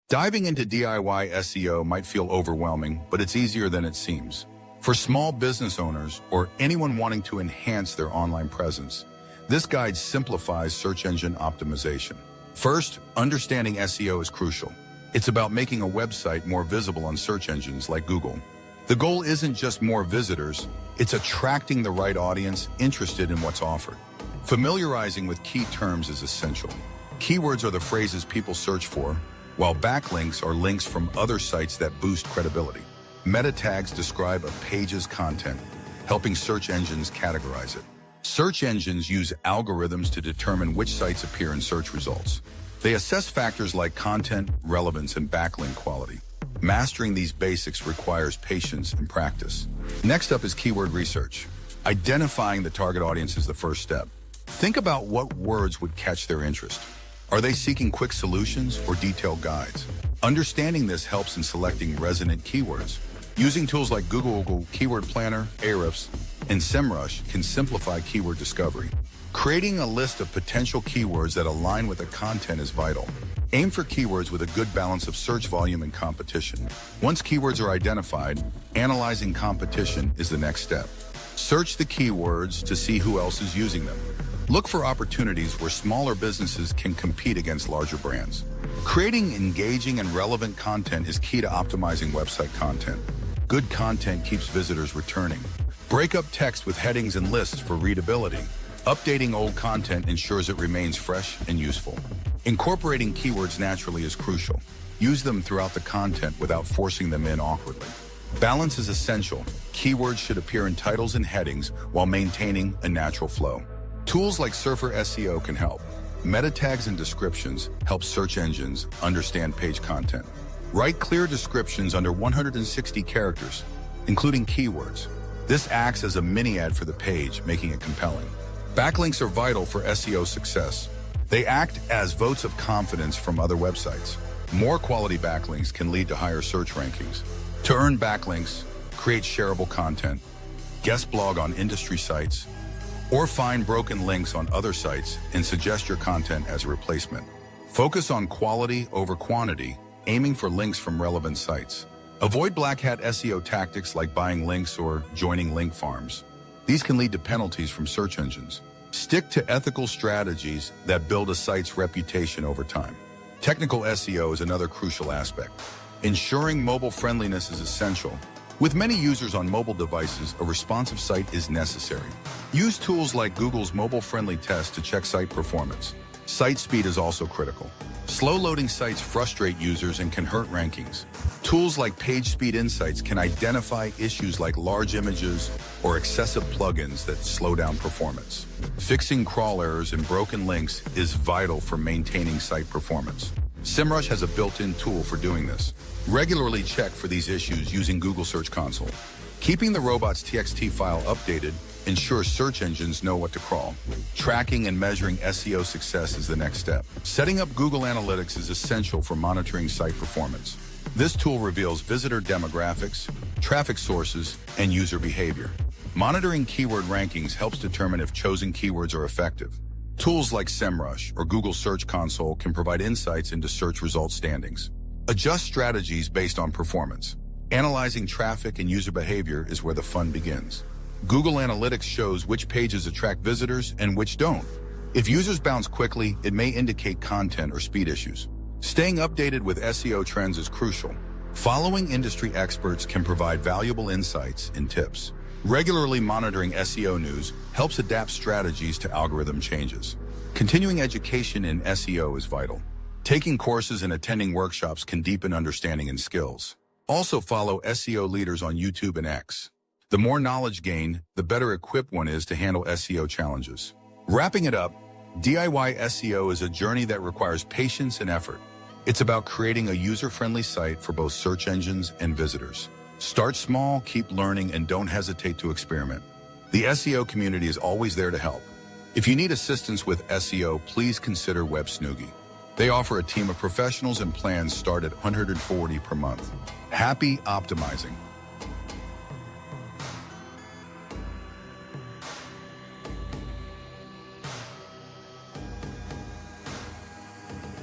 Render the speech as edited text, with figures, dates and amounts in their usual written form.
Diving into DIY SEO might feel overwhelming, but it's easier than it seems. For small business owners or anyone wanting to enhance their online presence, this guide simplifies search engine optimization. First, understanding SEO is crucial. It's about making a website more visible on search engines like Google. The goal isn't just more visitors, it's attracting the right audience interested in what's offered. Familiarizing with key terms is essential. Keywords are the phrases people search for, while backlinks are links from other sites that boost credibility. Meta tags describe a page's content, helping search engines categorize it. Search engines use algorithms to determine which sites appear in search results. They assess factors like content, relevance, and backlink quality. Mastering these basics requires patience and practice. Next up is keyword research. Identifying the target audience is the first step. Think about what words would catch their interest. Are they seeking quick solutions or detailed guides? Understanding this helps in selecting resonant keywords. Using tools like Google Keyword Planner, Ahrefs, and SEMrush can simplify keyword discovery. Creating a list of potential keywords that align with the content is vital. Aim for keywords with a good balance of search volume and competition. Once keywords are identified, analyzing competition is the next step. Search the keywords to see who else is using them. Look for opportunities where smaller businesses can compete against larger brands. Creating engaging and relevant content is key to optimizing website content. Good content keeps visitors returning. Break up text with headings and lists for readability. Updating old content ensures it remains fresh and useful. Incorporating keywords naturally is crucial. Use them throughout the content without forcing them in awkwardly. Balance is essential. Keywords should appear in titles and headings while maintaining a natural flow. Tools like Surfer SEO can help. Meta tags and descriptions help search engines understand page content. Write clear descriptions under 160 characters, including keywords. This acts as a mini ad for the page, making it compelling. Backlinks are vital for SEO success. They act as votes of confidence from other websites. More quality backlinks can lead to higher search rankings. To earn backlinks, create shareable content, guest blog on industry sites, or find broken links on other sites and suggest your content as a replacement. Focus on quality over quantity, aiming for links from relevant sites. Avoid black hat SEO tactics like buying links or joining link farms. These can lead to penalties from search engines. Stick to ethical strategies that build a site's reputation over time. Technical SEO is another crucial aspect. Ensuring mobile friendliness is essential. With many users on mobile devices, a responsive site is necessary. Use tools like Google's mobile-friendly test to check site performance. Site speed is also critical. Slow-loading sites frustrate users and can hurt rankings. Tools like PageSpeed Insights can identify issues like large images or excessive plugins that slow down performance. Fixing crawl errors and broken links is vital for maintaining site performance. SEMrush has a built-in tool for doing this. Regularly check for these issues using Google Search Console. Keeping the robots.txt file updated ensures search engines know what to crawl. Tracking and measuring SEO success is the next step. Setting up Google Analytics is essential for monitoring site performance. This tool reveals visitor demographics, traffic sources, and user behavior. Monitoring keyword rankings helps determine if chosen keywords are effective. Tools like SEMrush or Google Search Console can provide insights into search result standings. Adjust strategies based on performance. Analyzing traffic and user behavior is where the fun begins. Google Analytics shows which pages attract visitors and which don't. If users bounce quickly, it may indicate content or speed issues. Staying updated with SEO trends is crucial. Following industry experts can provide valuable insights and tips. Regularly monitoring SEO news helps adapt strategies to algorithm changes. Continuing education in SEO is vital. Taking courses and attending workshops can deepen understanding and skills. Also follow SEO leaders on YouTube and X. The more knowledge gained, the better equipped one is to handle SEO challenges. Wrapping it up, DIY SEO is a journey that requires patience and effort. It's about creating a user-friendly site for both search engines and visitors. Start small, keep learning, and don't hesitate to experiment. The SEO community is always there to help. If you need assistance with SEO, please consider WebSnoogie. They offer a team of professionals and plans start at $140 per month. Happy optimizing.